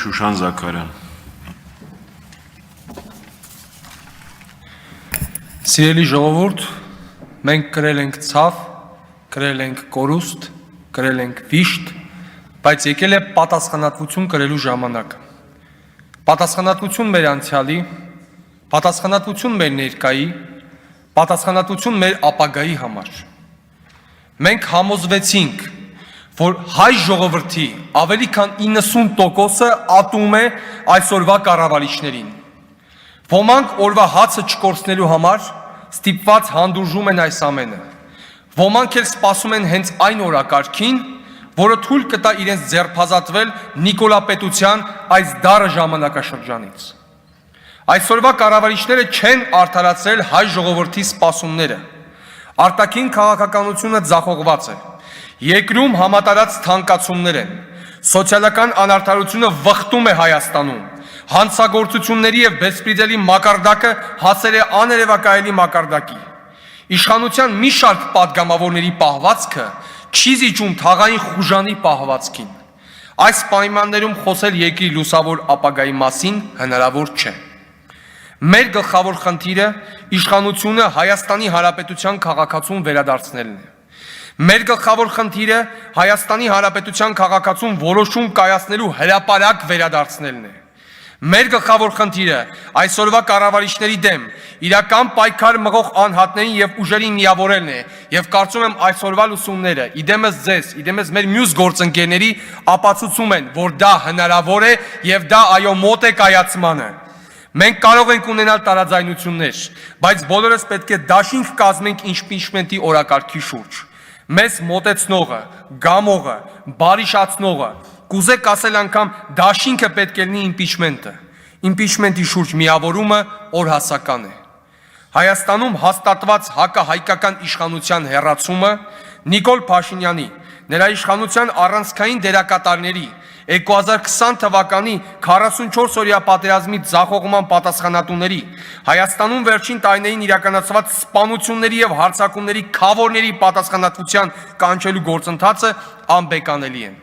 Շուշան Զաքարյան։ Սիրելի ժողովուրդ, մենք կրել ենք ցավ, կրել ենք կորուստ, կրել ենք վիշտ, բայց եկել է պատասխանատվություն կրելու ժամանակը։ Պատասխանատվություն մեր անցյալի, պատասխանատվություն մեր ներկայի, պատասխանատվություն մեր ապագայի համար։ Մենք համոզվեցինք, որ հայ ժողովրդի ավելի քան 90%-ը ատում է այսօրվա կառավարիչներին։ Ոմանք օրվա հացը չկորցնելու համար ստիպված հանդուրժում են այս ամենը։ Ոմանք էլ սպասում են հենց այն օրակարգին, որը թույլ կտա իրենց ձեռբազատվել նիկոլապետության այս դառը ժամանակաշրջանից։ Այսօրվա կառավարիչները չեն արդարացրել հայ ժողովրդի սպասումները։ Արտաքին քաղաքականությունը ձախողված է։ Երկրում համատարած թանկացումներ են։ Սոցիալական անարդարությունը վխտում է Հայաստանում։ Հանցագործությունների և բեսպրիդելի մակարդակը հասել է աներևակայելի մակարդակի։ Իշխանության մի շարք պատգամավորների պահվածքը չի զիջում թաղային խուժանի պահվածքին։ Այս պայմաններում խոսել երկրի լուսավոր ապագայի մասին հնարավոր չէ։ Մեր գլխավոր խնդիրը իշխանությունը Հայաստանի Հանրապետության քաղաքացուն վերադարձնելն է։ Մեր գլխավոր խնդիրը Հայաստանի Հանրապետության քաղաքացուն որոշում կայացնելու հրապարակ վերադարձնելն է։ Մեր գլխավոր խնդիրը այսօրվա կառավարիչների դեմ իրական պայքար մղող անհատներին եւ ուժերին միավորելն է եւ կարծում եմ այսօրվա լուսումները իդեմս ձեզ, իդեմս մեր մյուս գործընկերների ապացուցում են, որ դա հնարավոր է եւ դա այո մոտ է կայացմանը։ Մենք կարող ենք ունենալ տարաձայնություններ, բայց բոլորս պետք է դաշինք կազմենք իմպիչմենտի օրակարգի շուրջ։ Մեզ մոտեցնողը, գամողը, բարիշացնողը, կուզեք ասել անգամ դաշինքը պետք է լինի իմպիչմենտը։ Իմպիչմենտի շուրջ միավորումը օրհասական է։ Հայաստանում հաստատված հակահայկական իշխանության հեռացումը Նիկոլ Փաշինյանի, նրա իշխանության առանցքային դերակատարների 2020 թվականի 44-օրյա պատերազմի ձախողման պատասխանատուների, Հայաստանում վերջին տարիներին իրականացված սպանությունների և հարձակումների քավորների պատասխանատվության կանչելու գործընթացը անբեկանելի են։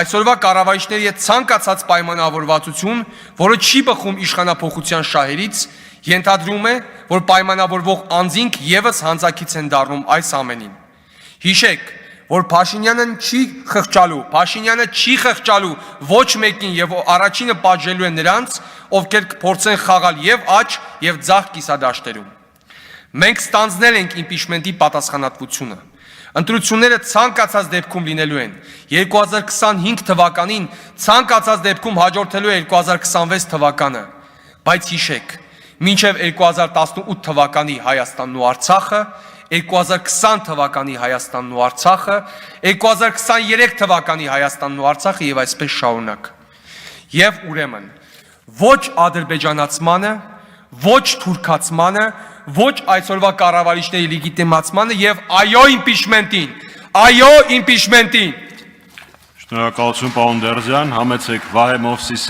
Այսօրվա կառավարիչների հետ ցանկացած պայմանավորվածություն, որը չի բխում իշխանափոխության շահերից, ենթադրում է, որ պայմանավորվող անձինք ևս հանձակից են դառնում այս ամենին։ Հիշեք, որ Փաշինյանը չի խղճալու ոչ մեկին եւ առաջինը պատժելու է նրանց, ովքեր փորձեն խաղալ եւ աջ եւ ձախ կիսադաշտերում։ Մենք ստանձնել ենք իմպիչմենտի պատասխանատվությունը։ Ընտրությունները ցանկացած դեպքում լինելու են։ 2025 թվականին ցանկացած դեպքում հաջորդելու է 2026 թվականը։ Բայց հիշեք, մինչև 2018 թվականի Հայաստանն ու Արցախը, 2020 թվականի Հայաստանն ու Արցախը, 2023 թվականի Հայաստանն ու Արցախը եւ այսպես շարունակ։ Եվ ուրեմն ոչ ադրբեջանացմանը, ոչ թուրքացմանը, ոչ այսօրվա կառավարիչների լեգիտիմացմանը եւ այո իմպիչմենտին, այո իմպիչմենտին։ Շնորհակալություն պարոն Դերձյան, համեցեք Վահե Մովսիսյանը